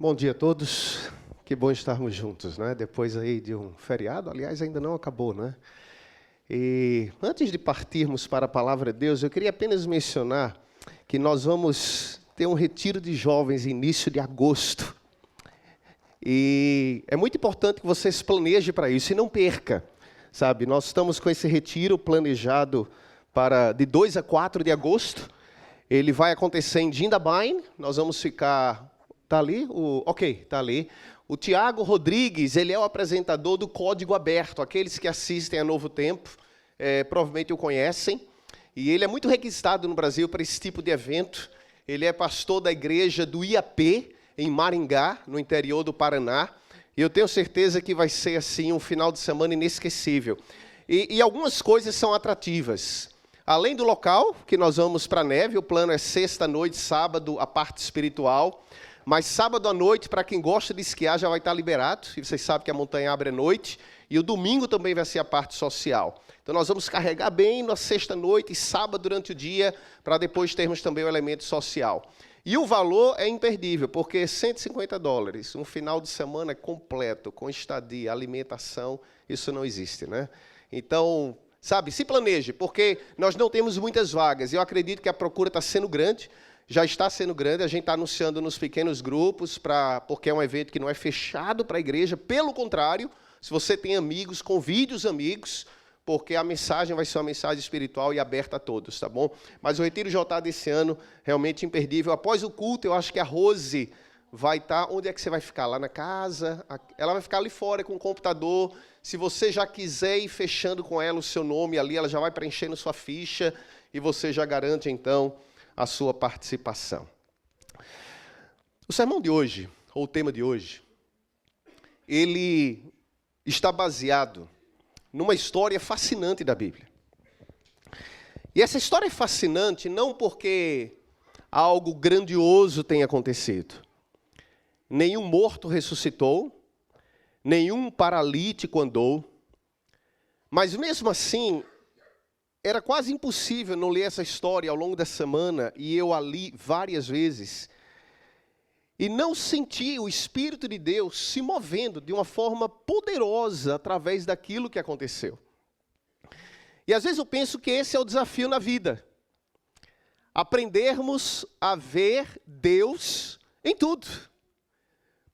Bom dia a todos, que bom estarmos juntos, né? Depois aí de um feriado, aliás, ainda não acabou, né? E antes de partirmos para a Palavra de Deus, eu queria apenas mencionar que nós vamos ter um retiro de jovens início de agosto. E é muito importante que você se planeje para isso e não perca, sabe? Nós estamos com esse retiro planejado para de 2 a 4 de agosto. Ele vai acontecer em Jindabyne, nós vamos ficar... Está ali? Está ali. O Tiago Rodrigues, ele é o apresentador do Código Aberto. Aqueles que assistem a Novo Tempo, provavelmente o conhecem. E ele é muito requisitado no Brasil para esse tipo de evento. Ele é pastor da igreja do IAP, em Maringá, no interior do Paraná. E eu tenho certeza que vai ser assim um final de semana inesquecível. E algumas coisas são atrativas. Além do local, que nós vamos para a neve, o plano é sexta-noite, sábado, a parte espiritual. Mas sábado à noite, para quem gosta de esquiar, já vai estar liberado. E vocês sabem que a montanha abre à noite. E o domingo também vai ser a parte social. Então nós vamos carregar bem na sexta-noite e sábado durante o dia, para depois termos também o elemento social. E o valor é imperdível, porque $150, um final de semana completo, com estadia, alimentação, isso não existe, né? Então, sabe, se planeje, porque nós não temos muitas vagas. E eu acredito que a procura está sendo grande. Já está sendo grande, a gente está anunciando nos pequenos grupos, porque é um evento que não é fechado para a igreja. Pelo contrário, se você tem amigos, convide os amigos, porque a mensagem vai ser uma mensagem espiritual e aberta a todos, tá bom? Mas o Retiro JA desse ano, realmente imperdível. Após o culto, eu acho que a Rose vai estar... Onde é que você vai ficar? Lá na casa? Ela vai ficar ali fora com o computador. Se você já quiser ir fechando com ela o seu nome ali, ela já vai preenchendo sua ficha e você já garante, então, a sua participação. O sermão de hoje, ou o tema de hoje, ele está baseado numa história fascinante da Bíblia. E essa história é fascinante não porque algo grandioso tenha acontecido. Nenhum morto ressuscitou, nenhum paralítico andou, mas mesmo assim, era quase impossível não ler essa história ao longo da semana, e eu a li várias vezes, e não sentir o Espírito de Deus se movendo de uma forma poderosa através daquilo que aconteceu. E às vezes eu penso que esse é o desafio na vida. Aprendermos a ver Deus em tudo.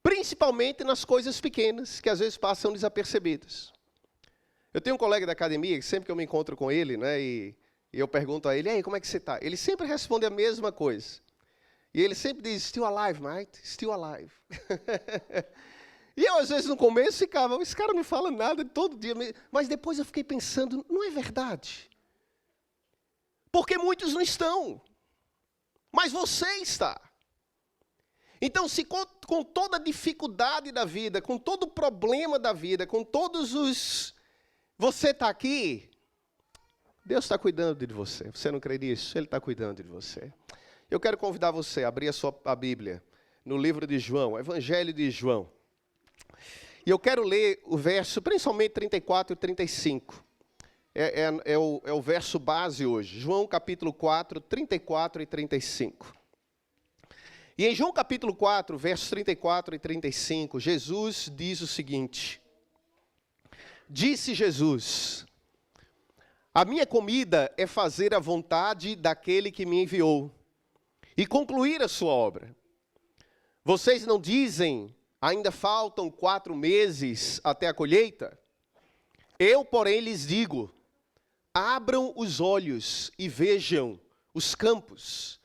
Principalmente nas coisas pequenas, que às vezes passam desapercebidas. Eu tenho um colega da academia, que sempre que eu me encontro com ele, né, e eu pergunto a ele, "Ei, como é que você está?" Ele sempre responde a mesma coisa. E ele sempre diz, "Still alive, mate, still alive." E eu, às vezes, no começo ficava, esse cara não fala nada todo dia. Mas depois eu fiquei pensando, não é verdade? Porque muitos não estão. Mas você está. Então, se com toda a dificuldade da vida, com todo o problema da vida, com todos os... Você está aqui, Deus está cuidando de você. Você não crê nisso? Ele está cuidando de você. Eu quero convidar você a abrir a Bíblia no livro de João, Evangelho de João. E eu quero ler o verso, principalmente 34 e 35. É o verso base hoje. João capítulo 4, 34 e 35. E em João capítulo 4, versos 34 e 35, Jesus diz o seguinte... Disse Jesus, a minha comida é fazer a vontade daquele que me enviou e concluir a sua obra. Vocês não dizem, ainda faltam 4 meses até a colheita? Eu, porém, lhes digo, abram os olhos e vejam os campos.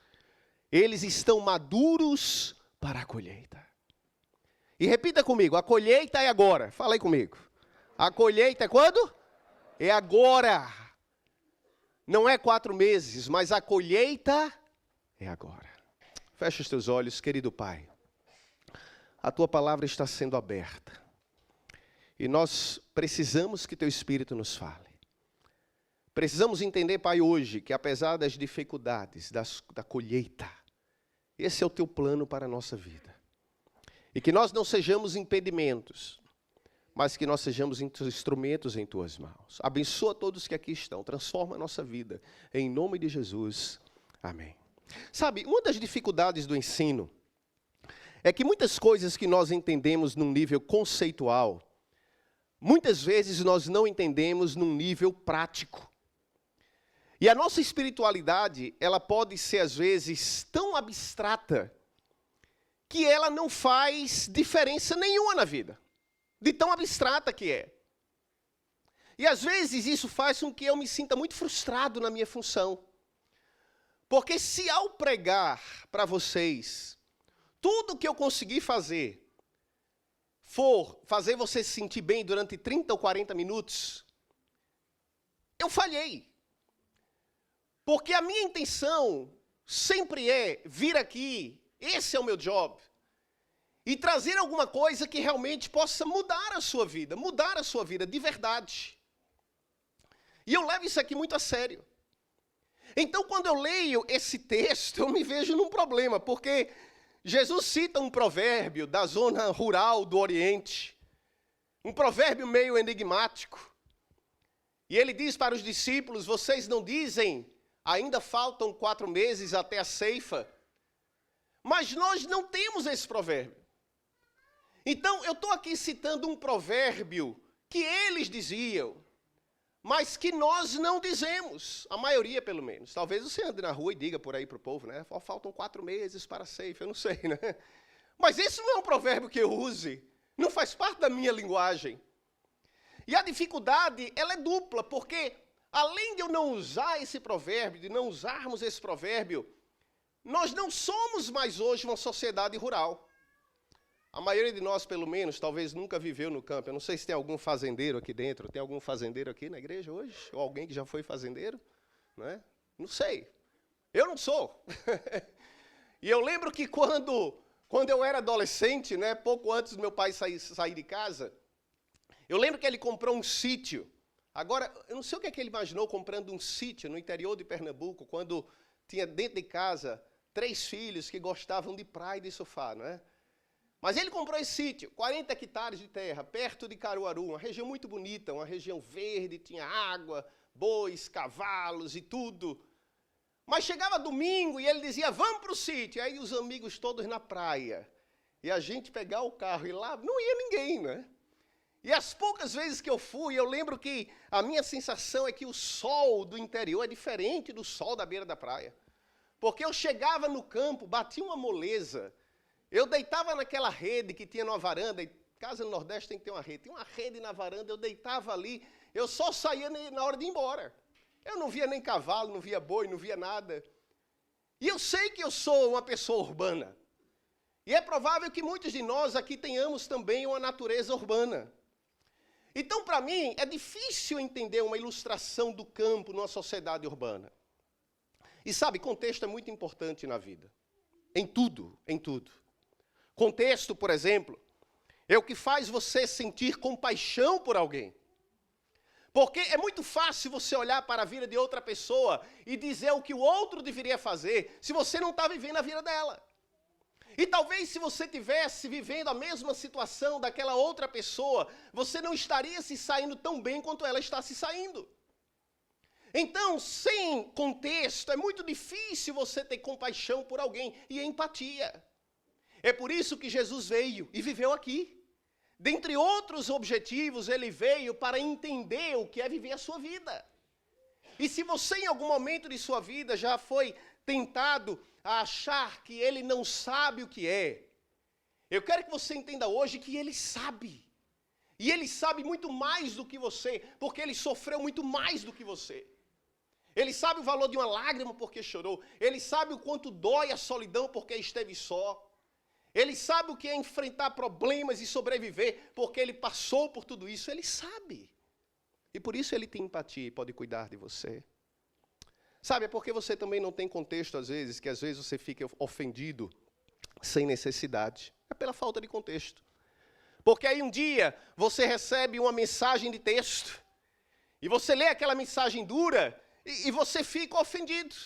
Eles estão maduros para a colheita. E repita comigo, a colheita é agora. Fala aí comigo. A colheita é quando? É agora. Não é 4 meses, mas a colheita é agora. Fecha os teus olhos, querido Pai. A tua palavra está sendo aberta. E nós precisamos que teu Espírito nos fale. Precisamos entender, Pai, hoje, que apesar das dificuldades, da colheita, esse é o teu plano para a nossa vida. E que nós não sejamos impedimentos, mas que nós sejamos instrumentos em tuas mãos. Abençoa todos que aqui estão, transforma a nossa vida, em nome de Jesus, amém. Sabe, uma das dificuldades do ensino é que muitas coisas que nós entendemos num nível conceitual, muitas vezes nós não entendemos num nível prático. E a nossa espiritualidade, ela pode ser às vezes tão abstrata, que ela não faz diferença nenhuma na vida, de tão abstrata que é. E às vezes isso faz com que eu me sinta muito frustrado na minha função. Porque se ao pregar para vocês, tudo que eu conseguir fazer, for fazer você se sentir bem durante 30 ou 40 minutos, eu falhei. Porque a minha intenção sempre é vir aqui, esse é o meu job, e trazer alguma coisa que realmente possa mudar a sua vida de verdade. E eu levo isso aqui muito a sério. Então, quando eu leio esse texto, eu me vejo num problema, porque Jesus cita um provérbio da zona rural do Oriente, um provérbio meio enigmático. E ele diz para os discípulos, vocês não dizem, ainda faltam 4 meses até a ceifa, mas nós não temos esse provérbio. Então, eu estou aqui citando um provérbio que eles diziam, mas que nós não dizemos, a maioria pelo menos. Talvez você ande na rua e diga por aí para o povo, né? Faltam 4 meses para a ceifa, eu não sei, né? Mas esse não é um provérbio que eu use, não faz parte da minha linguagem. E a dificuldade, ela é dupla, porque além de eu não usar esse provérbio, de não usarmos esse provérbio, nós não somos mais hoje uma sociedade rural. A maioria de nós, pelo menos, talvez nunca viveu no campo. Eu não sei se tem algum fazendeiro aqui dentro. Tem algum fazendeiro aqui na igreja hoje? Ou alguém que já foi fazendeiro? Né? Não sei. Eu não sou. E eu lembro que quando eu era adolescente, né, pouco antes do meu pai sair de casa, eu lembro que ele comprou um sítio. Agora, eu não sei o que é que ele imaginou comprando um sítio no interior de Pernambuco, quando tinha dentro de casa 3 filhos que gostavam de praia e de sofá, não é? Mas ele comprou esse sítio, 40 hectares de terra, perto de Caruaru, uma região muito bonita, uma região verde, tinha água, bois, cavalos e tudo. Mas chegava domingo e ele dizia, vamos para o sítio. Aí os amigos todos na praia. E a gente pegar o carro e lá, não ia ninguém, né? E as poucas vezes que eu fui, eu lembro que a minha sensação é que o sol do interior é diferente do sol da beira da praia. Porque eu chegava no campo, batia uma moleza. Eu deitava naquela rede que tinha numa varanda, e casa no Nordeste tem que ter uma rede. Tinha uma rede na varanda, eu deitava ali, eu só saía na hora de ir embora. Eu não via nem cavalo, não via boi, não via nada. E eu sei que eu sou uma pessoa urbana. E é provável que muitos de nós aqui tenhamos também uma natureza urbana. Então, para mim, é difícil entender uma ilustração do campo numa sociedade urbana. E sabe, contexto é muito importante na vida. Em tudo, em tudo. Contexto, por exemplo, é o que faz você sentir compaixão por alguém. Porque é muito fácil você olhar para a vida de outra pessoa e dizer o que o outro deveria fazer se você não está vivendo a vida dela. E talvez se você estivesse vivendo a mesma situação daquela outra pessoa, você não estaria se saindo tão bem quanto ela está se saindo. Então, sem contexto, é muito difícil você ter compaixão por alguém e empatia. É por isso que Jesus veio e viveu aqui. Dentre outros objetivos, ele veio para entender o que é viver a sua vida. E se você em algum momento de sua vida já foi tentado a achar que ele não sabe o que é, eu quero que você entenda hoje que ele sabe. E ele sabe muito mais do que você, porque ele sofreu muito mais do que você. Ele sabe o valor de uma lágrima porque chorou. Ele sabe o quanto dói a solidão porque esteve só. Ele sabe o que é enfrentar problemas e sobreviver, porque ele passou por tudo isso, ele sabe. E por isso ele tem empatia e pode cuidar de você. Sabe, é porque você também não tem contexto às vezes, que às vezes você fica ofendido sem necessidade. É pela falta de contexto. Porque aí um dia você recebe uma mensagem de texto, e você lê aquela mensagem dura, e você fica ofendido.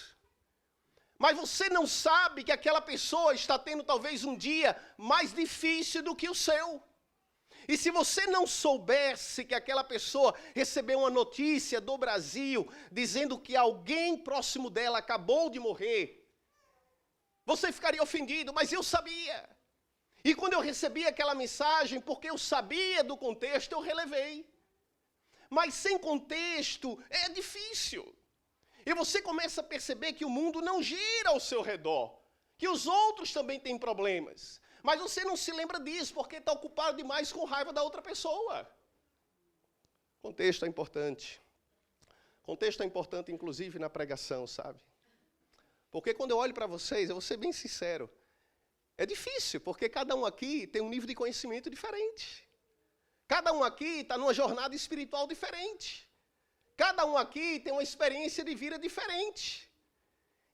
Mas você não sabe que aquela pessoa está tendo talvez um dia mais difícil do que o seu. E se você não soubesse que aquela pessoa recebeu uma notícia do Brasil dizendo que alguém próximo dela acabou de morrer, você ficaria ofendido, mas eu sabia. E quando eu recebi aquela mensagem, porque eu sabia do contexto, eu relevei. Mas sem contexto é difícil. E você começa a perceber que o mundo não gira ao seu redor, que os outros também têm problemas. Mas você não se lembra disso, porque está ocupado demais com raiva da outra pessoa. Contexto é importante. Contexto é importante, inclusive, na pregação, sabe? Porque quando eu olho para vocês, eu vou ser bem sincero, é difícil, porque cada um aqui tem um nível de conhecimento diferente. Cada um aqui está numa jornada espiritual diferente. Cada um aqui tem uma experiência de vida diferente.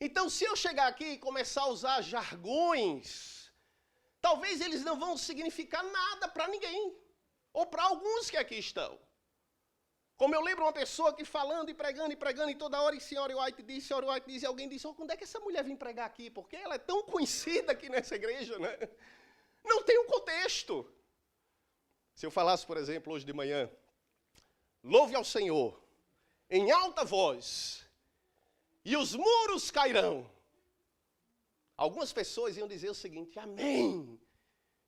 Então, se eu chegar aqui e começar a usar jargões, talvez eles não vão significar nada para ninguém. Ou para alguns que aqui estão. Como eu lembro uma pessoa que falando e pregando, e toda hora, e senhora White diz, e alguém disse, quando é que essa mulher vem pregar aqui? Porque ela é tão conhecida aqui nessa igreja, né? Não tem um contexto. Se eu falasse, por exemplo, hoje de manhã, louve ao Senhor, em alta voz, e os muros cairão. Algumas pessoas iam dizer o seguinte, amém.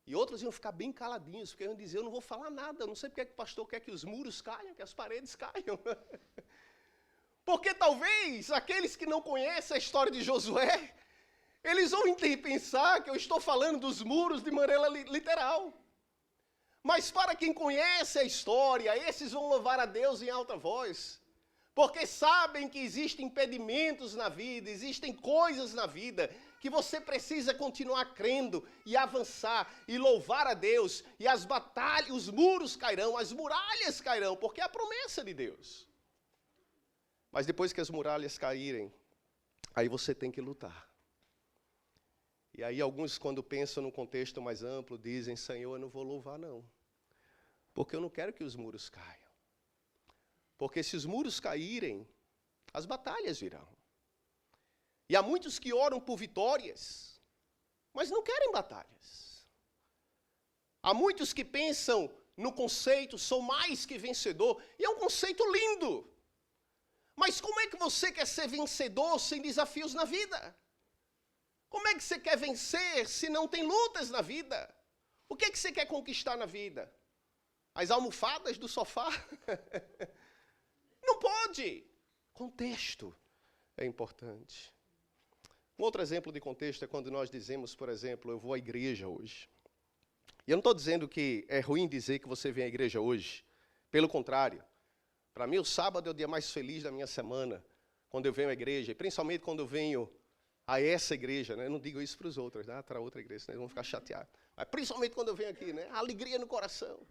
E outros iam ficar bem caladinhos, porque iam dizer, eu não vou falar nada, eu não sei porque que o pastor quer que os muros caiam, que as paredes caiam. Porque talvez aqueles que não conhecem a história de Josué, eles vão pensar que eu estou falando dos muros de maneira literal. Mas para quem conhece a história, esses vão louvar a Deus em alta voz. Porque sabem que existem impedimentos na vida, existem coisas na vida que você precisa continuar crendo e avançar e louvar a Deus. E as batalhas, os muros cairão, as muralhas cairão, porque é a promessa de Deus. Mas depois que as muralhas caírem, aí você tem que lutar. E aí alguns, quando pensam num contexto mais amplo, dizem, Senhor, eu não vou louvar não. Porque eu não quero que os muros caiam. Porque se os muros caírem, as batalhas virão. E há muitos que oram por vitórias, mas não querem batalhas. Há muitos que pensam no conceito, sou mais que vencedor, e é um conceito lindo. Mas como é que você quer ser vencedor sem desafios na vida? Como é que você quer vencer se não tem lutas na vida? O que é que você quer conquistar na vida? As almofadas do sofá? Não pode. Contexto é importante. Um outro exemplo de contexto é quando nós dizemos, por exemplo, eu vou à igreja hoje. E eu não estou dizendo que é ruim dizer que você vem à igreja hoje. Pelo contrário. Para mim, o sábado é o dia mais feliz da minha semana, quando eu venho à igreja. E principalmente quando eu venho a essa igreja, né? Eu não digo isso para os outros, né? Para outra igreja, senão eles vão ficar chateados. Mas principalmente quando eu venho aqui, né? A alegria no coração.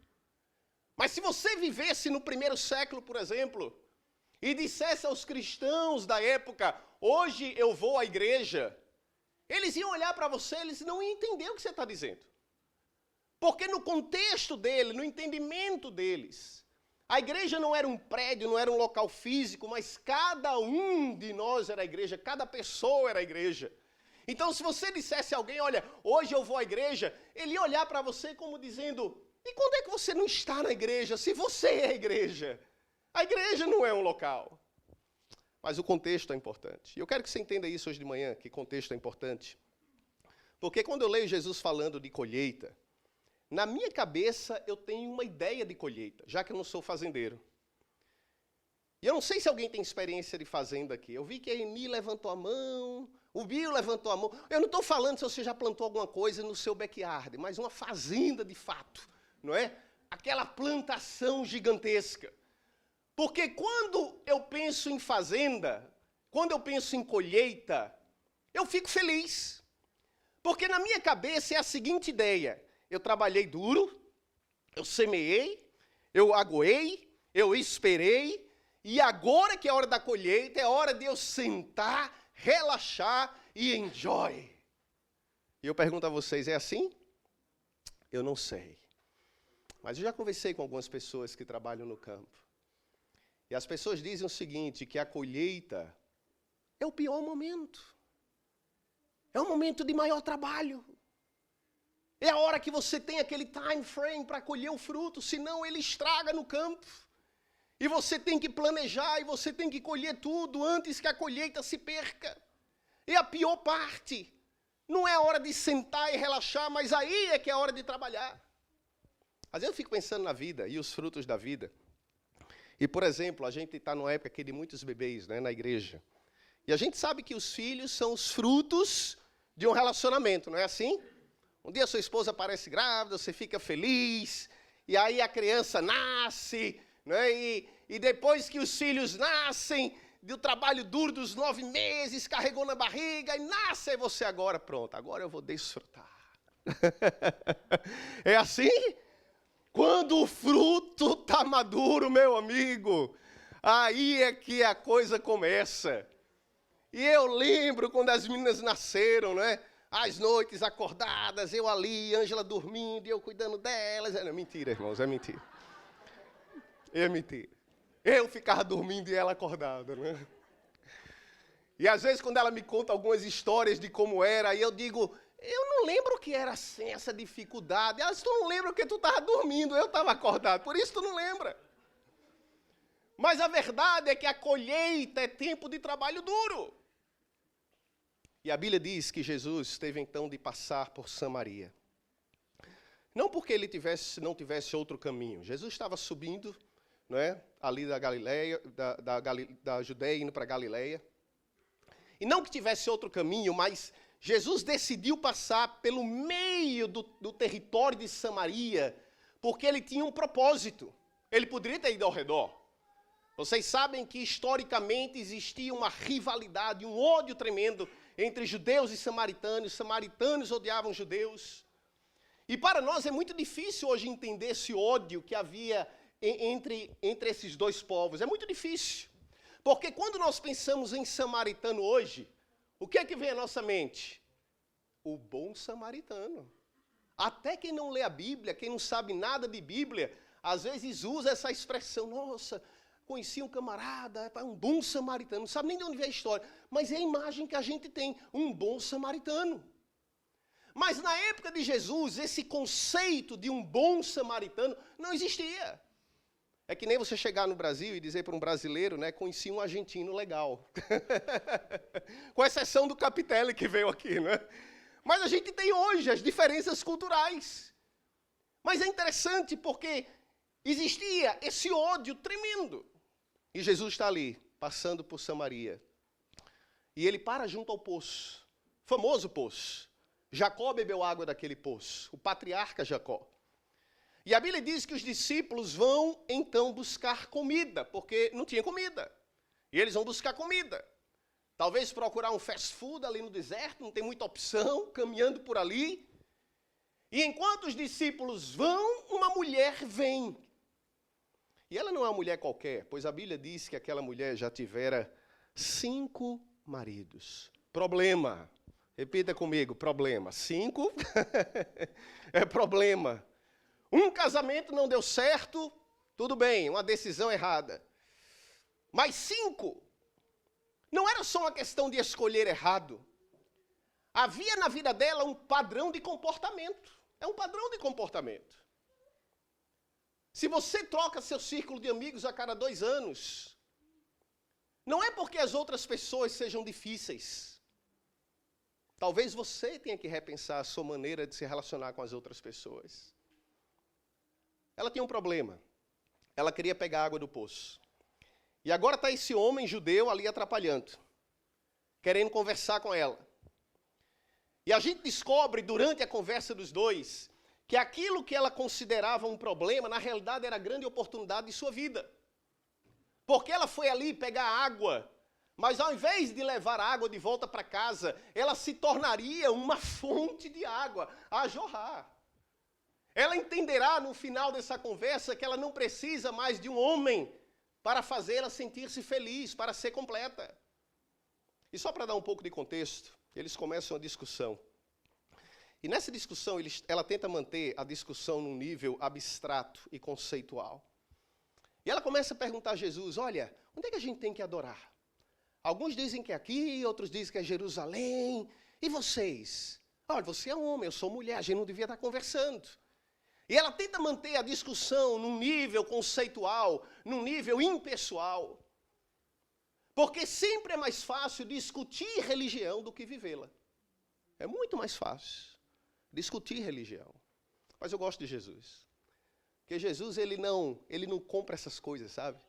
Mas se você vivesse no primeiro século, por exemplo, e dissesse aos cristãos da época, hoje eu vou à igreja, eles iam olhar para você, eles não iam entender o que você está dizendo. Porque no contexto dele, no entendimento deles, a igreja não era um prédio, não era um local físico, mas cada um de nós era a igreja, cada pessoa era a igreja. Então, se você dissesse a alguém, olha, hoje eu vou à igreja, ele ia olhar para você como dizendo, e quando é que você não está na igreja, se você é a igreja? A igreja não é um local. Mas o contexto é importante. E eu quero que você entenda isso hoje de manhã, que contexto é importante. Porque quando eu leio Jesus falando de colheita, na minha cabeça eu tenho uma ideia de colheita, já que eu não sou fazendeiro. E eu não sei se alguém tem experiência de fazenda aqui. Eu vi que a Eni levantou a mão, o Bill levantou a mão. Eu não estou falando se você já plantou alguma coisa no seu backyard, mas uma fazenda de fato, não é? Aquela plantação gigantesca. Porque quando eu penso em fazenda, quando eu penso em colheita, eu fico feliz. Porque na minha cabeça é a seguinte ideia. Eu trabalhei duro, eu semeei, eu aguei, eu esperei, e agora que é a hora da colheita, é hora de eu sentar, relaxar e enjoy. E eu pergunto a vocês, é assim? Eu não sei. Mas eu já conversei com algumas pessoas que trabalham no campo. E as pessoas dizem o seguinte, que a colheita é o pior momento. É o momento de maior trabalho. É a hora que você tem aquele time frame para colher o fruto, senão ele estraga no campo. E você tem que planejar, e você tem que colher tudo antes que a colheita se perca. É a pior parte. Não é hora de sentar e relaxar, mas aí é que é hora de trabalhar. Às vezes eu fico pensando na vida e os frutos da vida. E, por exemplo, a gente está numa época aqui de muitos bebês, né, na igreja. E a gente sabe que os filhos são os frutos de um relacionamento, não é assim? Um dia sua esposa aparece grávida, você fica feliz, e aí a criança nasce, né, e depois que os filhos nascem, do trabalho duro dos 9 meses, carregou na barriga, e nasce, e você agora, pronto, agora eu vou desfrutar. É assim? Quando o fruto está maduro, meu amigo, aí é que a coisa começa. E eu lembro quando as meninas nasceram, né? As noites acordadas, eu ali, Ângela dormindo, e eu cuidando delas. É mentira, irmãos, é mentira. É mentira. Eu ficava dormindo e ela acordada, né? E às vezes quando ela me conta algumas histórias de como era, aí eu digo, eu não lembro o que era assim, essa dificuldade. Ela disse, tu não lembra porque tu estava dormindo, eu estava acordado, por isso tu não lembra. Mas a verdade é que a colheita é tempo de trabalho duro. E a Bíblia diz que Jesus teve então de passar por Samaria. Não porque ele não tivesse outro caminho. Jesus estava subindo, né, ali da Galileia, da Judeia indo para Galileia. E não que tivesse outro caminho, mas Jesus decidiu passar pelo meio do território de Samaria, porque ele tinha um propósito. Ele poderia ter ido ao redor. Vocês sabem que historicamente existia uma rivalidade, um ódio tremendo entre judeus e samaritanos. Os samaritanos odiavam judeus. E para nós é muito difícil hoje entender esse ódio que havia entre esses dois povos. É muito difícil. Porque quando nós pensamos em samaritano hoje, o que é que vem à nossa mente? O bom samaritano. Até quem não lê a Bíblia, quem não sabe nada de Bíblia, às vezes usa essa expressão, nossa, conheci um camarada, um bom samaritano, não sabe nem de onde vem a história, mas é a imagem que a gente tem, um bom samaritano. Mas na época de Jesus, esse conceito de um bom samaritano não existia. É que nem você chegar no Brasil e dizer para um brasileiro, né, conheci um argentino legal. Com exceção do Capitelli que veio aqui, né? Mas a gente tem hoje as diferenças culturais. Mas é interessante porque existia esse ódio tremendo. E Jesus está ali, passando por Samaria. E ele para junto ao poço, famoso poço. Jacó bebeu água daquele poço, o patriarca Jacó. E a Bíblia diz que os discípulos vão então buscar comida, porque não tinha comida. E eles vão buscar comida. Talvez procurar um fast food ali no deserto, não tem muita opção, caminhando por ali. E enquanto os discípulos vão, uma mulher vem. E ela não é uma mulher qualquer, pois a Bíblia diz que aquela mulher já tivera 5 maridos. Problema. Repita comigo, problema. 5 é problema. Um casamento não deu certo, tudo bem, uma decisão errada. Mas 5, não era só uma questão de escolher errado. Havia na vida dela um padrão de comportamento. É um padrão de comportamento. Se você troca seu círculo de amigos a cada 2 anos, não é porque as outras pessoas sejam difíceis. Talvez você tenha que repensar a sua maneira de se relacionar com as outras pessoas. Ela tinha um problema. Ela queria pegar água do poço. E agora está esse homem judeu ali atrapalhando, querendo conversar com ela. E a gente descobre, durante a conversa dos dois, que aquilo que ela considerava um problema, na realidade era a grande oportunidade de sua vida. Porque ela foi ali pegar água, mas ao invés de levar a água de volta para casa, ela se tornaria uma fonte de água a jorrar. Ela entenderá no final dessa conversa que ela não precisa mais de um homem para fazê-la sentir-se feliz, para ser completa. E só para dar um pouco de contexto, eles começam a discussão. E nessa discussão, ela tenta manter a discussão num nível abstrato e conceitual. E ela começa a perguntar a Jesus, olha, onde é que a gente tem que adorar? Alguns dizem que é aqui, outros dizem que é Jerusalém. E vocês? Olha, você é homem, eu sou mulher, a gente não devia estar conversando. E ela tenta manter a discussão num nível conceitual, num nível impessoal. Porque sempre é mais fácil discutir religião do que vivê-la. É muito mais fácil discutir religião. Mas eu gosto de Jesus. Porque Jesus, ele não compra essas coisas, sabe?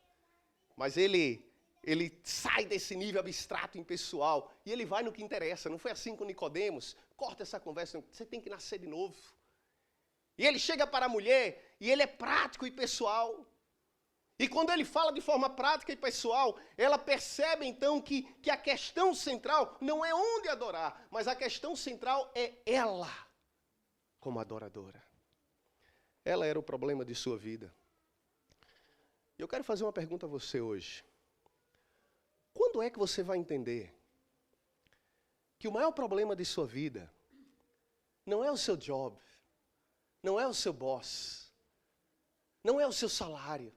Mas ele sai desse nível abstrato, impessoal, e ele vai no que interessa. Não foi assim com Nicodemos? Corta essa conversa, você tem que nascer de novo. E ele chega para a mulher, e ele é prático e pessoal. E quando ele fala de forma prática e pessoal, ela percebe então que a questão central não é onde adorar, mas a questão central é ela como adoradora. Ela era o problema de sua vida. E eu quero fazer uma pergunta a você hoje. Quando é que você vai entender que o maior problema de sua vida não é o seu job, não é o seu boss, não é o seu salário,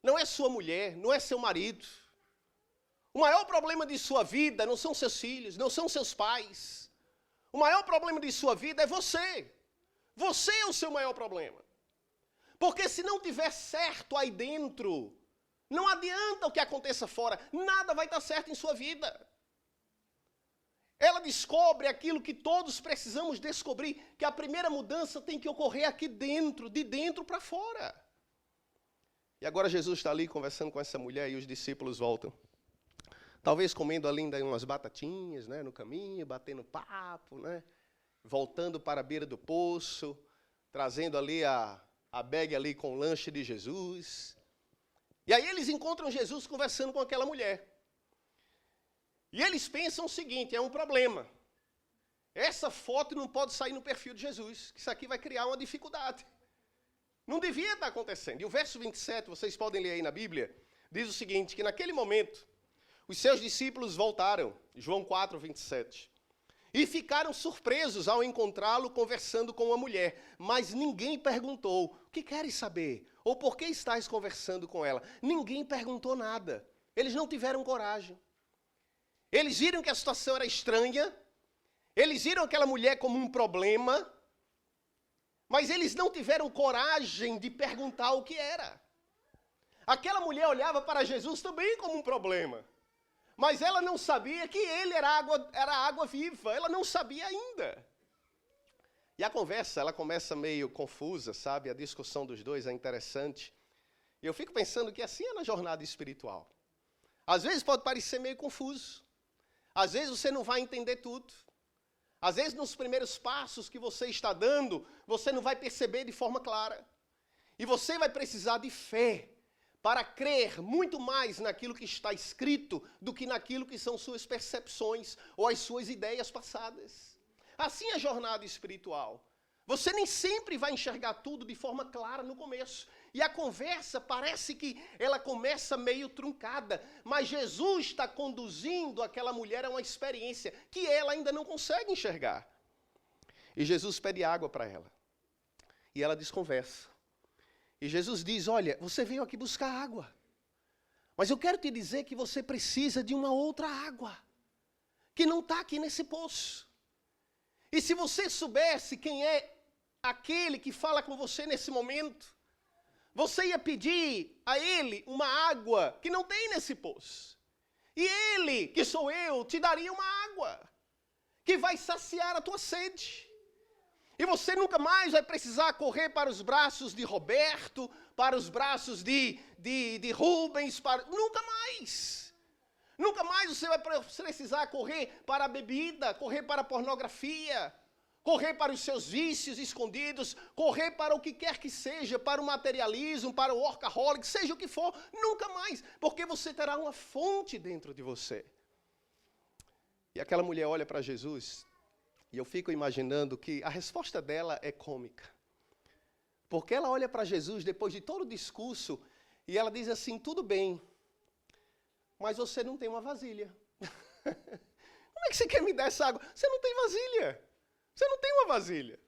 não é sua mulher, não é seu marido. O maior problema de sua vida não são seus filhos, não são seus pais. O maior problema de sua vida é você. Você é o seu maior problema. Porque se não tiver certo aí dentro, não adianta o que aconteça fora, nada vai estar certo em sua vida. Ela descobre aquilo que todos precisamos descobrir, que a primeira mudança tem que ocorrer aqui dentro, de dentro para fora. E agora Jesus está ali conversando com essa mulher e os discípulos voltam. Talvez comendo ali ainda umas batatinhas, né, no caminho, batendo papo, né, voltando para a beira do poço, trazendo ali a bag ali com o lanche de Jesus. E aí eles encontram Jesus conversando com aquela mulher. E eles pensam o seguinte, é um problema. Essa foto não pode sair no perfil de Jesus, que isso aqui vai criar uma dificuldade. Não devia estar acontecendo. E o verso 27, vocês podem ler aí na Bíblia, diz o seguinte, que naquele momento, os seus discípulos voltaram, João 4, 27, e ficaram surpresos ao encontrá-lo conversando com uma mulher, mas ninguém perguntou, o que queres saber? Ou por que estás conversando com ela? Ninguém perguntou nada. Eles não tiveram coragem. Eles viram que a situação era estranha, eles viram aquela mulher como um problema, mas eles não tiveram coragem de perguntar o que era. Aquela mulher olhava para Jesus também como um problema. Mas ela não sabia que ele era água viva. Ela não sabia ainda. E a conversa, ela começa meio confusa, sabe? A discussão dos dois é interessante. E eu fico pensando que assim é na jornada espiritual. Às vezes pode parecer meio confuso. Às vezes você não vai entender tudo. Às vezes, nos primeiros passos que você está dando, você não vai perceber de forma clara. E você vai precisar de fé para crer muito mais naquilo que está escrito do que naquilo que são suas percepções ou as suas ideias passadas. Assim é a jornada espiritual. Você nem sempre vai enxergar tudo de forma clara no começo. E a conversa parece que ela começa meio truncada, mas Jesus está conduzindo aquela mulher a uma experiência que ela ainda não consegue enxergar. E Jesus pede água para ela. E ela desconversa. E Jesus diz, olha, você veio aqui buscar água. Mas eu quero te dizer que você precisa de uma outra água, que não está aqui nesse poço. E se você soubesse quem é aquele que fala com você nesse momento, você ia pedir a ele uma água que não tem nesse poço. E ele, que sou eu, te daria uma água que vai saciar a tua sede. E você nunca mais vai precisar correr para os braços de Roberto, para os braços de Rubens, nunca mais. Nunca mais você vai precisar correr para a bebida, correr para a pornografia, correr para os seus vícios escondidos, correr para o que quer que seja, para o materialismo, para o workaholic, seja o que for, nunca mais, porque você terá uma fonte dentro de você. E aquela mulher olha para Jesus, e eu fico imaginando que a resposta dela é cômica. Porque ela olha para Jesus depois de todo o discurso, e ela diz assim, tudo bem, mas você não tem uma vasilha. Como é que você quer me dar essa água? Você não tem vasilha. Você não tem uma vasilha.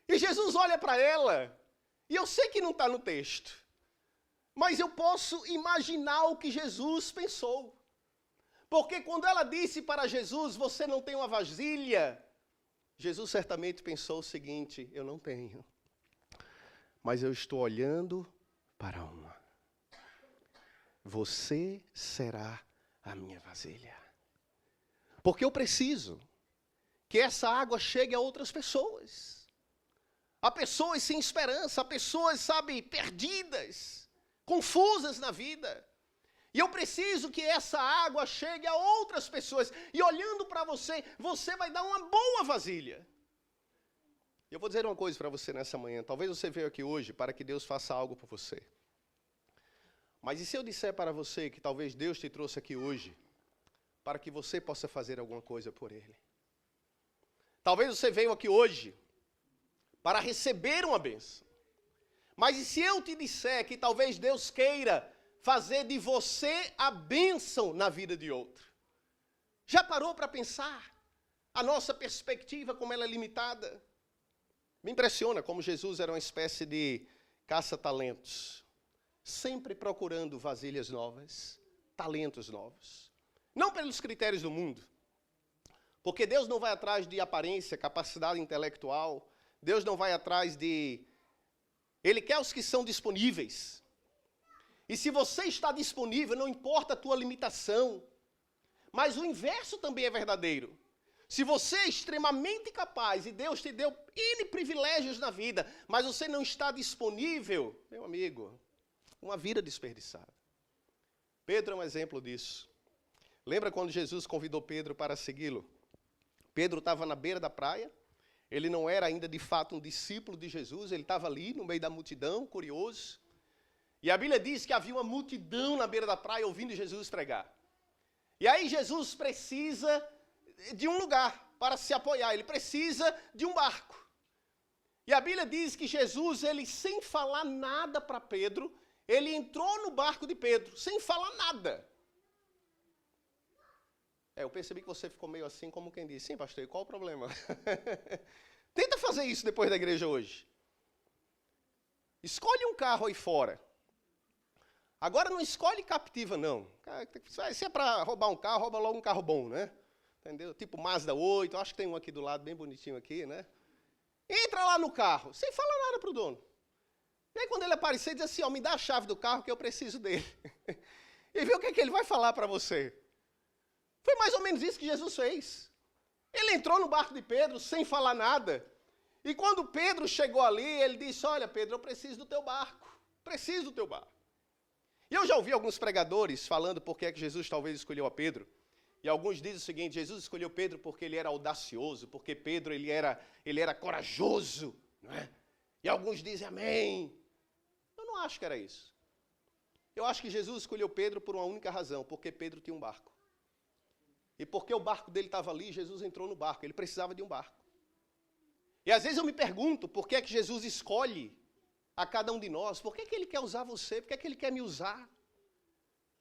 E Jesus olha para ela, e eu sei que não está no texto, mas eu posso imaginar o que Jesus pensou. Porque quando ela disse para Jesus, você não tem uma vasilha, Jesus certamente pensou o seguinte, eu não tenho, mas eu estou olhando para uma. Você será a minha vasilha. Porque eu preciso que essa água chegue a outras pessoas. A pessoas sem esperança, a pessoas, sabe, perdidas, confusas na vida. E eu preciso que essa água chegue a outras pessoas. E olhando para você, você vai dar uma boa vasilha. Eu vou dizer uma coisa para você nessa manhã. Talvez você veio aqui hoje para que Deus faça algo por você. Mas e se eu disser para você que talvez Deus te trouxe aqui hoje para que você possa fazer alguma coisa por Ele? Talvez você veio aqui hoje para receber uma bênção. Mas e se eu te disser que talvez Deus queira fazer de você a bênção na vida de outro? Já parou para pensar? A nossa perspectiva, como ela é limitada. Me impressiona como Jesus era uma espécie de caça-talentos. Sempre procurando vasilhas novas, talentos novos. Não pelos critérios do mundo. Porque Deus não vai atrás de aparência, capacidade intelectual. Deus não vai atrás de... Ele quer os que são disponíveis. E se você está disponível, não importa a tua limitação. Mas o inverso também é verdadeiro. Se você é extremamente capaz e Deus te deu N privilégios na vida, mas você não está disponível, meu amigo, uma vida desperdiçada. Pedro é um exemplo disso. Lembra quando Jesus convidou Pedro para segui-lo? Pedro estava na beira da praia, ele não era ainda de fato um discípulo de Jesus, ele estava ali no meio da multidão, curioso. E a Bíblia diz que havia uma multidão na beira da praia ouvindo Jesus pregar. E aí Jesus precisa de um lugar para se apoiar, ele precisa de um barco. E a Bíblia diz que Jesus, ele sem falar nada para Pedro, ele entrou no barco de Pedro, sem falar nada. Eu percebi que você ficou meio assim, como quem disse, sim, pastor, qual o problema? Tenta fazer isso depois da igreja hoje. Escolhe um carro aí fora. Agora não escolhe captiva, não. Se é para roubar um carro, rouba logo um carro bom, né? Entendeu? Tipo Mazda 8, acho que tem um aqui do lado, bem bonitinho aqui, né? Entra lá no carro, sem falar nada pro dono. E aí quando ele aparecer, diz assim, me dá a chave do carro que eu preciso dele. E vê o que ele vai falar para você. Foi mais ou menos isso que Jesus fez. Ele entrou no barco de Pedro sem falar nada. E quando Pedro chegou ali, ele disse, olha Pedro, eu preciso do teu barco. Preciso do teu barco. E eu já ouvi alguns pregadores falando por que é que Jesus talvez escolheu a Pedro. E alguns dizem o seguinte, Jesus escolheu Pedro porque ele era audacioso, porque Pedro ele era corajoso, não é? E alguns dizem amém. Eu não acho que era isso. Eu acho que Jesus escolheu Pedro por uma única razão, porque Pedro tinha um barco. E porque o barco dele estava ali, Jesus entrou no barco, ele precisava de um barco. E às vezes eu me pergunto, por que é que Jesus escolhe a cada um de nós? Por que é que ele quer usar você? Por que é que ele quer me usar?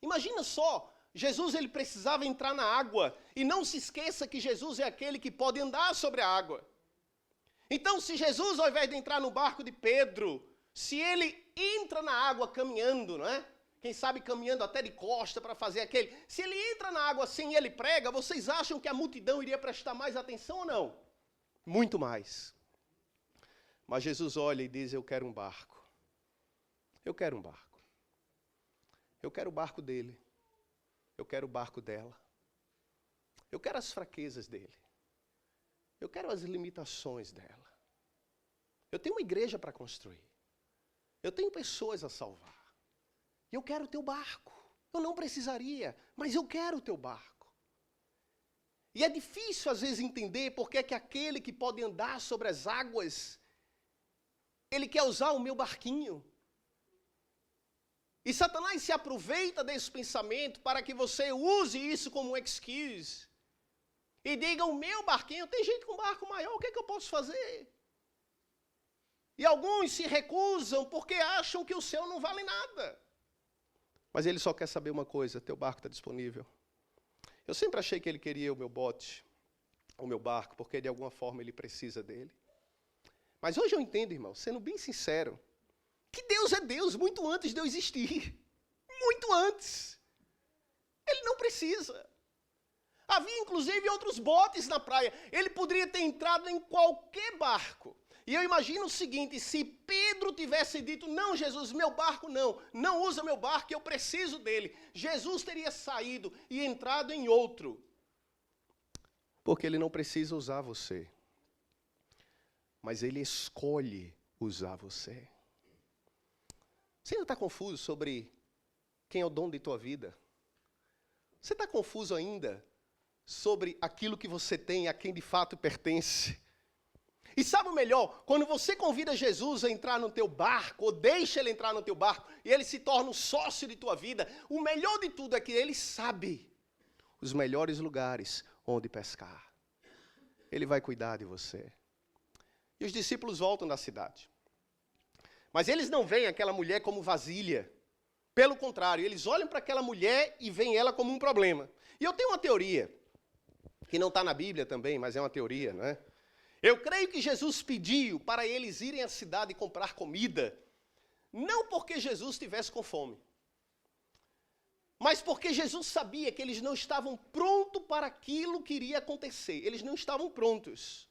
Imagina só, Jesus ele precisava entrar na água, e não se esqueça que Jesus é aquele que pode andar sobre a água. Então, se Jesus, ao invés de entrar no barco de Pedro, se ele entra na água caminhando, não é? Quem sabe caminhando até de costa para fazer aquele... Se ele entra na água assim e ele prega, vocês acham que a multidão iria prestar mais atenção ou não? Muito mais. Mas Jesus olha e diz, eu quero um barco. Eu quero um barco. Eu quero o barco dele. Eu quero o barco dela. Eu quero as fraquezas dele. Eu quero as limitações dela. Eu tenho uma igreja para construir. Eu tenho pessoas a salvar. E eu quero o teu barco. Eu não precisaria, mas eu quero o teu barco. E é difícil às vezes entender porque é que aquele que pode andar sobre as águas, ele quer usar o meu barquinho. E Satanás se aproveita desse pensamento para que você use isso como um excuse. E diga, o meu barquinho, tem gente com barco maior, o que é que eu posso fazer? E alguns se recusam porque acham que o seu não vale nada. Mas ele só quer saber uma coisa, teu barco está disponível. Eu sempre achei que ele queria o meu bote, o meu barco, porque de alguma forma ele precisa dele. Mas hoje eu entendo, irmão, sendo bem sincero, que Deus é Deus muito antes de eu existir. Muito antes. Ele não precisa. Havia inclusive outros botes na praia. Ele poderia ter entrado em qualquer barco. E eu imagino o seguinte, se Pedro tivesse dito, não, Jesus, meu barco não usa meu barco, eu preciso dele. Jesus teria saído e entrado em outro. Porque Ele não precisa usar você. Mas Ele escolhe usar você. Você ainda está confuso sobre quem é o dono de tua vida? Você está confuso ainda sobre aquilo que você tem, a quem de fato pertence? E sabe o melhor? Quando você convida Jesus a entrar no teu barco, ou deixa Ele entrar no teu barco, e Ele se torna um sócio de tua vida, o melhor de tudo é que Ele sabe os melhores lugares onde pescar. Ele vai cuidar de você. E os discípulos voltam da cidade. Mas eles não veem aquela mulher como vasilha. Pelo contrário, eles olham para aquela mulher e veem ela como um problema. E eu tenho uma teoria, que não está na Bíblia também, mas é uma teoria, não é? Eu creio que Jesus pediu para eles irem à cidade comprar comida, não porque Jesus estivesse com fome, mas porque Jesus sabia que eles não estavam prontos para aquilo que iria acontecer. Eles não estavam prontos.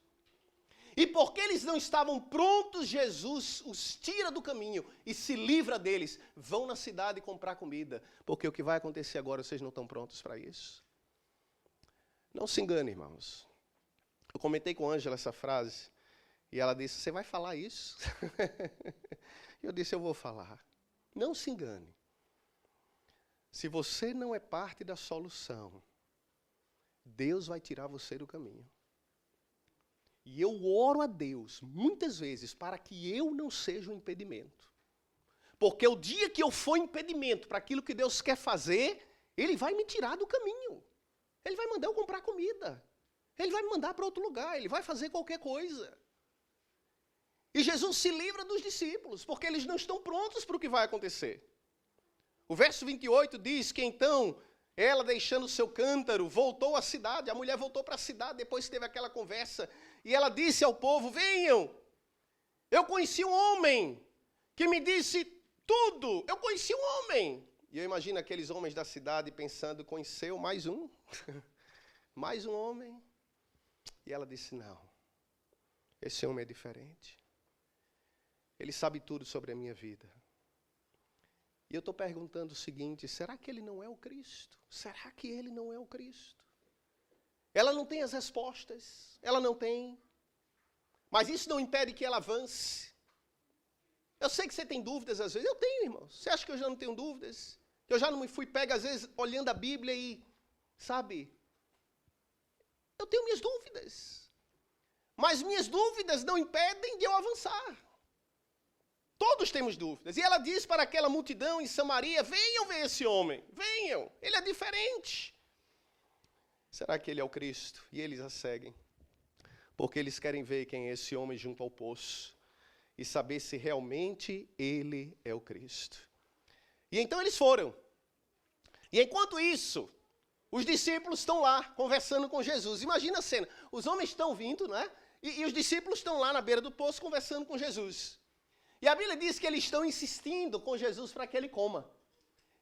E porque eles não estavam prontos, Jesus os tira do caminho e se livra deles. Vão na cidade comprar comida, porque o que vai acontecer agora, vocês não estão prontos para isso. Não se engane, irmãos. Eu comentei com a Ângela essa frase, e ela disse, você vai falar isso? Eu disse, eu vou falar. Não se engane. Se você não é parte da solução, Deus vai tirar você do caminho. E eu oro a Deus, muitas vezes, para que eu não seja um impedimento. Porque o dia que eu for impedimento para aquilo que Deus quer fazer, Ele vai me tirar do caminho. Ele vai mandar eu comprar comida. Ele vai me mandar para outro lugar. Ele vai fazer qualquer coisa. E Jesus se livra dos discípulos, porque eles não estão prontos para o que vai acontecer. O verso 28 diz que então, ela deixando o seu cântaro, voltou à cidade. A mulher voltou para a cidade, depois que teve aquela conversa. E ela disse ao povo, venham, eu conheci um homem que me disse tudo. Eu conheci um homem. E eu imagino aqueles homens da cidade pensando, conheceu mais um? Mais um homem? E ela disse, não, esse homem é diferente. Ele sabe tudo sobre a minha vida. E eu estou perguntando o seguinte, será que ele não é o Cristo? Será que ele não é o Cristo? Ela não tem as respostas, ela não tem. Mas isso não impede que ela avance. Eu sei que você tem dúvidas às vezes. Eu tenho, irmão. Você acha que eu já não tenho dúvidas? Eu já não me fui pego às vezes olhando a Bíblia e, sabe, eu tenho minhas dúvidas. Mas minhas dúvidas não impedem de eu avançar. Todos temos dúvidas. E ela diz para aquela multidão em Samaria, venham ver esse homem, venham, ele é diferente. Será que ele é o Cristo? E eles a seguem. Porque eles querem ver quem é esse homem junto ao poço. E saber se realmente ele é o Cristo. E então eles foram. E enquanto isso, os discípulos estão lá, conversando com Jesus. Imagina a cena, os homens estão vindo, né? E os discípulos estão lá na beira do poço, conversando com Jesus. E a Bíblia diz que eles estão insistindo com Jesus para que ele coma.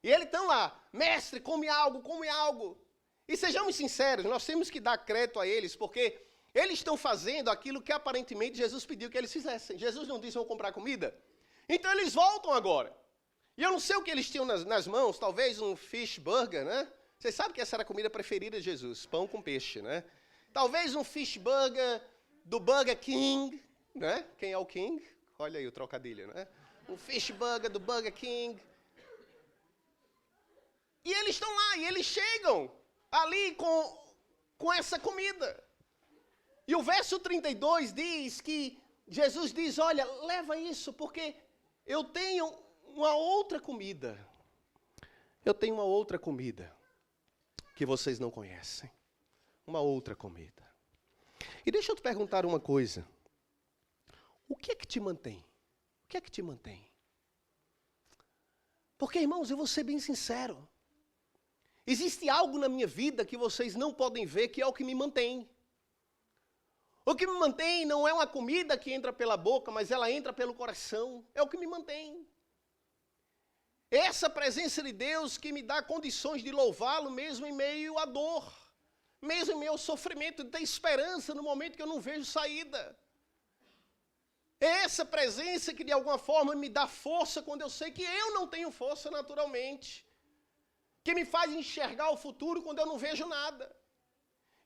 E eles estão lá, mestre, come algo, come algo. E sejamos sinceros, nós temos que dar crédito a eles, porque eles estão fazendo aquilo que aparentemente Jesus pediu que eles fizessem. Jesus não disse, vão comprar comida? Então eles voltam agora. E eu não sei o que eles tinham nas mãos, talvez um fish burger, né? Vocês sabem que essa era a comida preferida de Jesus, pão com peixe, né? Talvez um fish burger do Burger King, né? Quem é o King? Olha aí o trocadilho, né? Um fish burger do Burger King. E eles estão lá, e eles chegam ali com essa comida. E o verso 32 diz que Jesus diz, olha, leva isso, porque eu tenho uma outra comida. Eu tenho uma outra comida que vocês não conhecem. Uma outra comida. E deixa eu te perguntar uma coisa. O que é que te mantém? O que é que te mantém? Porque, irmãos, eu vou ser bem sincero. Existe algo na minha vida que vocês não podem ver, que é o que me mantém. O que me mantém não é uma comida que entra pela boca, mas ela entra pelo coração. É o que me mantém. Essa presença de Deus que me dá condições de louvá-lo mesmo em meio à dor. Mesmo em meio ao sofrimento, de ter esperança no momento que eu não vejo saída. É essa presença que de alguma forma me dá força quando eu sei que eu não tenho força naturalmente. Que me faz enxergar o futuro quando eu não vejo nada.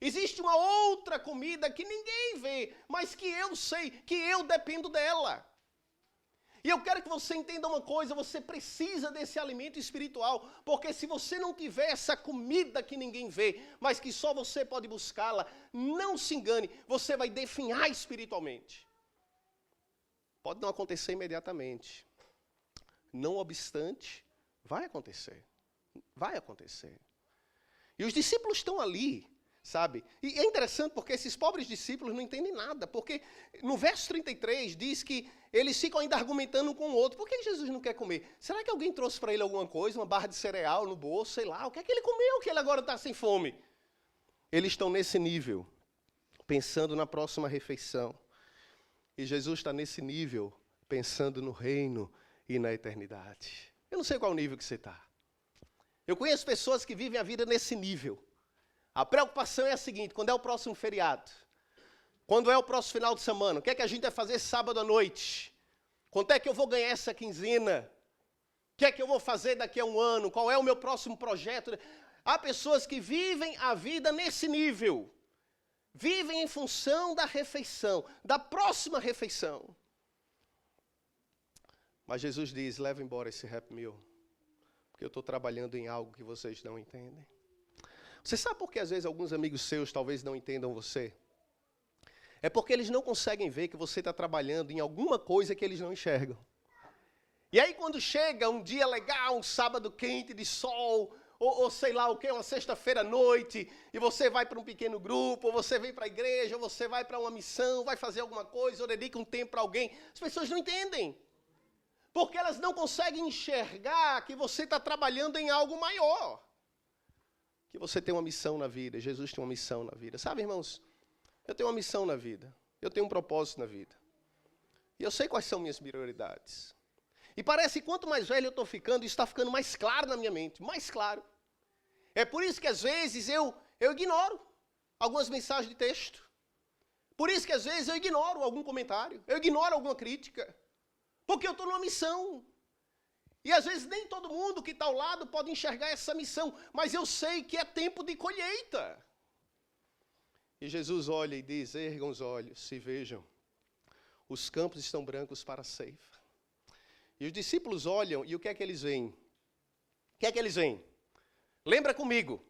Existe uma outra comida que ninguém vê, mas que eu sei, que eu dependo dela. E eu quero que você entenda uma coisa, você precisa desse alimento espiritual, porque se você não tiver essa comida que ninguém vê, mas que só você pode buscá-la, não se engane, você vai definhar espiritualmente. Pode não acontecer imediatamente. Não obstante, vai acontecer. Vai acontecer. E os discípulos estão ali, sabe? E é interessante porque esses pobres discípulos não entendem nada, porque no verso 33 diz que eles ficam ainda argumentando um com o outro. Por que Jesus não quer comer? Será que alguém trouxe para ele alguma coisa, uma barra de cereal no bolso, sei lá? O que é que ele comeu que ele agora está sem fome? Eles estão nesse nível, pensando na próxima refeição. E Jesus está nesse nível, pensando no reino e na eternidade. Eu não sei qual nível que você está. Eu conheço pessoas que vivem a vida nesse nível. A preocupação é a seguinte: quando é o próximo feriado? Quando é o próximo final de semana? O que é que a gente vai fazer sábado à noite? Quanto é que eu vou ganhar essa quinzena? O que é que eu vou fazer daqui a um ano? Qual é o meu próximo projeto? Há pessoas que vivem a vida nesse nível. Vivem em função da refeição, da próxima refeição. Mas Jesus diz: leva embora esse happy meal, porque eu estou trabalhando em algo que vocês não entendem. Você sabe por que às vezes alguns amigos seus talvez não entendam você? É porque eles não conseguem ver que você está trabalhando em alguma coisa que eles não enxergam. E aí quando chega um dia legal, um sábado quente de sol, ou sei lá o que, uma sexta-feira à noite, e você vai para um pequeno grupo, ou você vem para a igreja, ou você vai para uma missão, vai fazer alguma coisa, ou dedica um tempo para alguém, as pessoas não entendem. Porque elas não conseguem enxergar que você está trabalhando em algo maior. Que você tem uma missão na vida, Jesus tem uma missão na vida. Sabe, irmãos, eu tenho uma missão na vida, eu tenho um propósito na vida. E eu sei quais são minhas prioridades. E parece que quanto mais velho eu estou ficando, isso está ficando mais claro na minha mente, mais claro. É por isso que às vezes eu ignoro algumas mensagens de texto. Por isso que às vezes eu ignoro algum comentário, eu ignoro alguma crítica. Porque eu estou numa missão. E às vezes nem todo mundo que está ao lado pode enxergar essa missão, mas eu sei que é tempo de colheita. E Jesus olha e diz: ergam os olhos e vejam, os campos estão brancos para a ceifa. E os discípulos olham e o que é que eles veem? O que é que eles veem? Lembra comigo,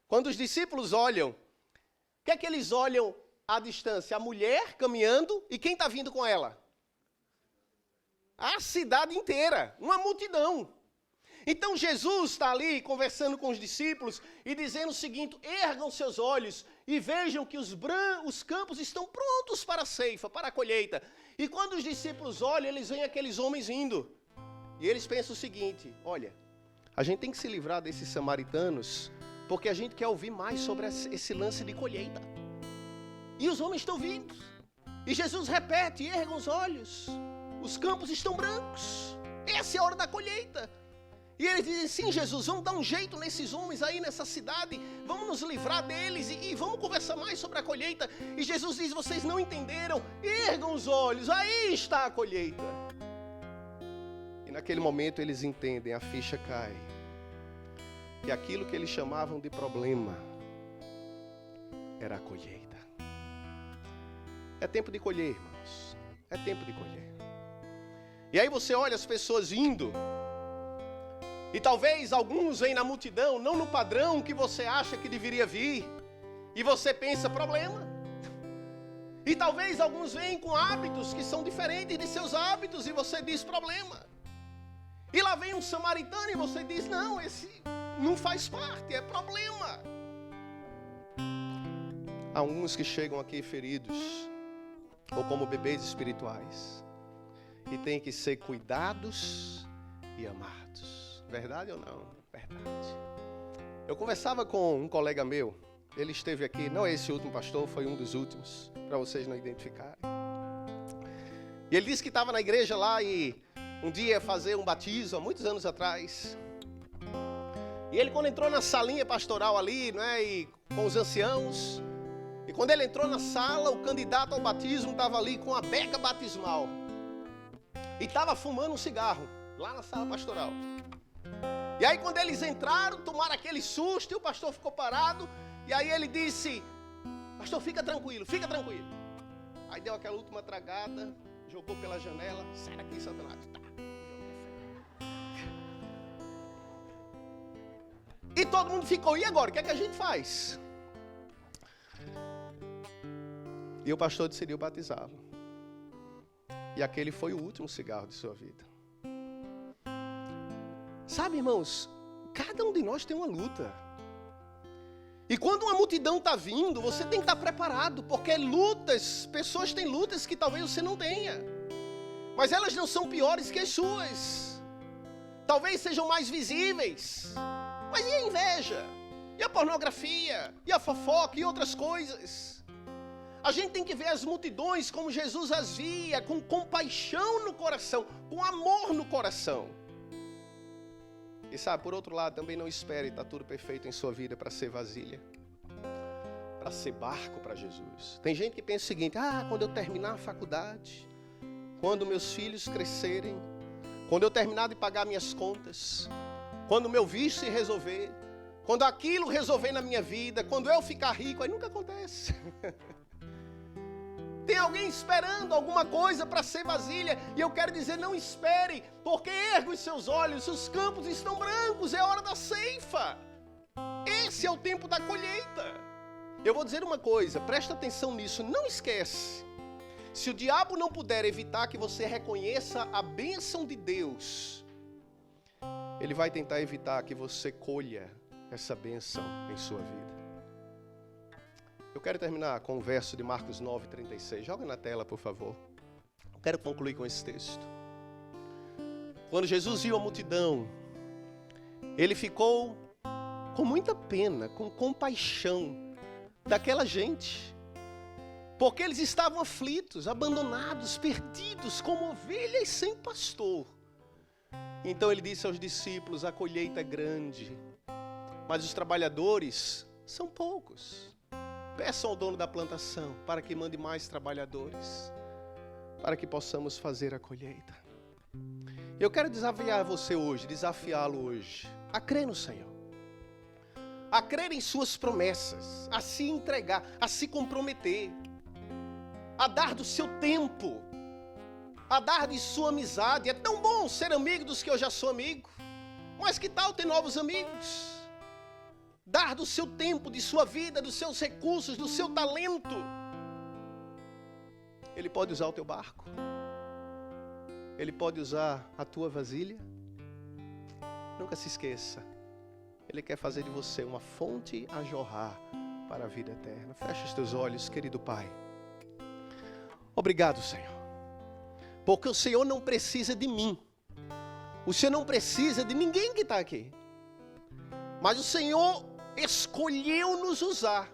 quando os discípulos olham, o que é que eles olham à distância? A mulher caminhando e quem está vindo com ela? A cidade inteira, uma multidão. Então Jesus está ali conversando com os discípulos e dizendo o seguinte: ergam seus olhos e vejam que os campos estão prontos para a ceifa, para a colheita. E quando os discípulos olham, eles veem aqueles homens indo. E eles pensam o seguinte: olha, a gente tem que se livrar desses samaritanos, porque a gente quer ouvir mais sobre esse lance de colheita. E os homens estão vindo. E Jesus repete: ergam os olhos, os campos estão brancos, essa é a hora da colheita. E eles dizem: sim, Jesus, vamos dar um jeito nesses homens aí nessa cidade, vamos nos livrar deles e vamos conversar mais sobre a colheita. E Jesus diz: vocês não entenderam, ergam os olhos, aí está a colheita. E naquele momento eles entendem, a ficha cai. E aquilo que eles chamavam de problema era a colheita. É tempo de colher, irmãos, é tempo de colher. E aí você olha as pessoas indo, e talvez alguns vêm na multidão, não no padrão que você acha que deveria vir, e você pensa: problema. E talvez alguns vêm com hábitos que são diferentes de seus hábitos, e você diz: problema. E lá vem um samaritano e você diz: não, esse não faz parte, é problema. Há uns que chegam aqui feridos, ou como bebês espirituais, e têm que ser cuidados e amados. Verdade ou não? Verdade. Eu conversava com um colega meu, ele esteve aqui, não é esse último pastor, foi um dos últimos, para vocês não identificarem. E ele disse que estava na igreja lá e um dia ia fazer um batismo, há muitos anos atrás. E ele, quando entrou na salinha pastoral ali, né, e com os anciãos, e quando ele entrou na sala, o candidato ao batismo estava ali com a beca batismal. E estava fumando um cigarro, lá na sala pastoral. E aí quando eles entraram, tomaram aquele susto, e o pastor ficou parado, e aí ele disse: Pastor, fica tranquilo, fica tranquilo. Aí deu aquela última tragada, jogou pela janela. Sai daqui, Satanás. Tá. E todo mundo ficou, e agora? O que é que a gente faz? E o pastor decidiu batizá-lo. E aquele foi o último cigarro de sua vida. Sabe, irmãos, cada um de nós tem uma luta. E quando uma multidão está vindo, você tem que estar preparado, porque pessoas têm lutas que talvez você não tenha. Mas elas não são piores que as suas. Talvez sejam mais visíveis. Mas e a inveja? E a pornografia? E a fofoca? E outras coisas? A gente tem que ver as multidões como Jesus as via, com compaixão no coração, com amor no coração. E sabe, por outro lado, também não espere estar tudo perfeito em sua vida para ser vasilha, para ser barco para Jesus. Tem gente que pensa o seguinte: quando eu terminar a faculdade, quando meus filhos crescerem, quando eu terminar de pagar minhas contas, quando o meu vício se resolver, quando aquilo resolver na minha vida, quando eu ficar rico, aí nunca acontece. Tem alguém esperando alguma coisa para ser vasilha, e eu quero dizer, não espere, porque erga os seus olhos, os campos estão brancos, é hora da ceifa. Esse é o tempo da colheita. Eu vou dizer uma coisa, presta atenção nisso, não esquece. Se o diabo não puder evitar que você reconheça a bênção de Deus, ele vai tentar evitar que você colha essa bênção em sua vida. Eu quero terminar com o verso de Marcos 9:36. Joga na tela, por favor. Eu quero concluir com esse texto. Quando Jesus viu a multidão, ele ficou com muita pena, com compaixão daquela gente. Porque eles estavam aflitos, abandonados, perdidos, como ovelhas sem pastor. Então ele disse aos discípulos: a colheita é grande, mas os trabalhadores são poucos. Peçam ao dono da plantação para que mande mais trabalhadores, para que possamos fazer a colheita. Eu quero desafiar você hoje, desafiá-lo hoje, a crer no Senhor, a crer em suas promessas, a se entregar, a se comprometer, a dar do seu tempo, a dar de sua amizade. É tão bom ser amigo dos que eu já sou amigo, mas que tal ter novos amigos? Dar do seu tempo, de sua vida, dos seus recursos, do seu talento. Ele pode usar o teu barco. Ele pode usar a tua vasilha. Nunca se esqueça. Ele quer fazer de você uma fonte a jorrar para a vida eterna. Fecha os teus olhos, querido Pai. Obrigado, Senhor. Porque o Senhor não precisa de mim. O Senhor não precisa de ninguém que está aqui. Mas o Senhor escolheu nos usar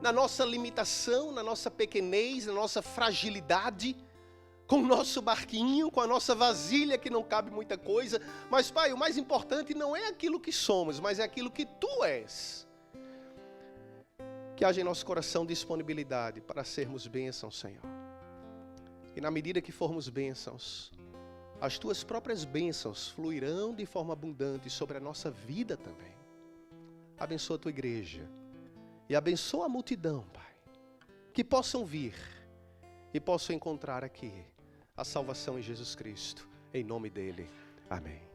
na nossa limitação, na nossa pequenez, na nossa fragilidade, com o nosso barquinho, com a nossa vasilha que não cabe muita coisa. Mas, Pai, o mais importante não é aquilo que somos, mas é aquilo que Tu és. Que haja em nosso coração disponibilidade para sermos bênçãos, Senhor. E na medida que formos bênçãos, as Tuas próprias bênçãos fluirão de forma abundante sobre a nossa vida também. Abençoa a Tua igreja e abençoa a multidão, Pai, que possam vir e possam encontrar aqui a salvação em Jesus Cristo, em nome dEle. Amém.